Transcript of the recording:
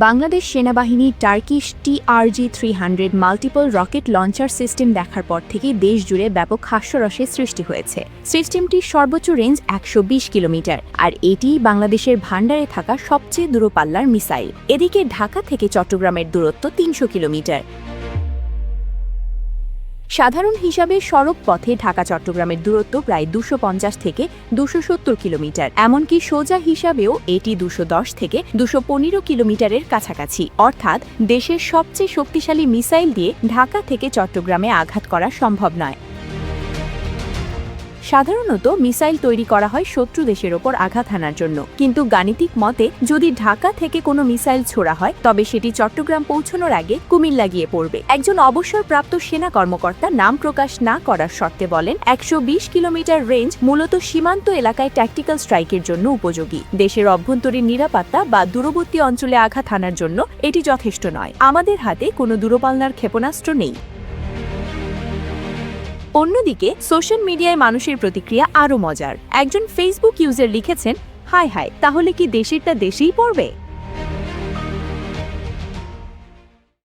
বাংলাদেশ সেনাবাহিনী Turkish TRG-300 multiple rocket launcher system দেখার পর থেকেই দেশ জুড়ে ব্যাপক হাস্যরসের সৃষ্টি হয়েছে। সিস্টেমটির সর্বোচ্চ রেঞ্জ 120 কিলোমিটার, আর এটিই বাংলাদেশের ভান্ডারে থাকা সবচেয়ে দূরপাল্লার মিসাইল। এদিকে ঢাকা থেকে চট্টগ্রামের দূরত্ব 300 কিলোমিটার। সাধারণ হিসাবে সড়ক পথে ঢাকা চট্টগ্রামের দূরত্ব প্রায় 250 থেকে 270 কিলোমিটার, এমনকি সোজা হিসাবেও এটি 210 থেকে 215 কিলোমিটারের কাছাকাছি। অর্থাৎ দেশের সবচেয়ে শক্তিশালী মিসাইল দিয়ে ঢাকা থেকে চট্টগ্রামে আঘাত করা সম্ভব নয়। সাধারণত মিসাইল তৈরি করা হয় শত্রু দেশের ওপর আঘাত হানার জন্য, কিন্তু গাণিতিক মতে যদি ঢাকা থেকে কোনো মিসাইল ছোড়া হয় তবে সেটি চট্টগ্রাম পৌঁছানোর আগে কুমিল্লা গিয়ে পড়বে। একজন অবসরপ্রাপ্ত সেনা কর্মকর্তা নাম প্রকাশ না করার শর্তে বলেন, 120 কিলোমিটার রেঞ্জ মূলত সীমান্ত এলাকায় ট্যাকটিক্যাল স্ট্রাইকের জন্য উপযোগী। দেশের অভ্যন্তরীণ নিরাপত্তা বা দূরবর্তী অঞ্চলে আঘাত হানার জন্য এটি যথেষ্ট নয়। আমাদের হাতে কোনো দূরপাল্লার ক্ষেপণাস্ত্র নেই। অন্যদিকে সোশ্যাল মিডিয়ায় মানুষের প্রতিক্রিয়া আরও মজার। একজন ফেসবুক ইউজার লিখেছেন, হায় হায়, তাহলে কি দেশেরটা দেশেই পড়বে?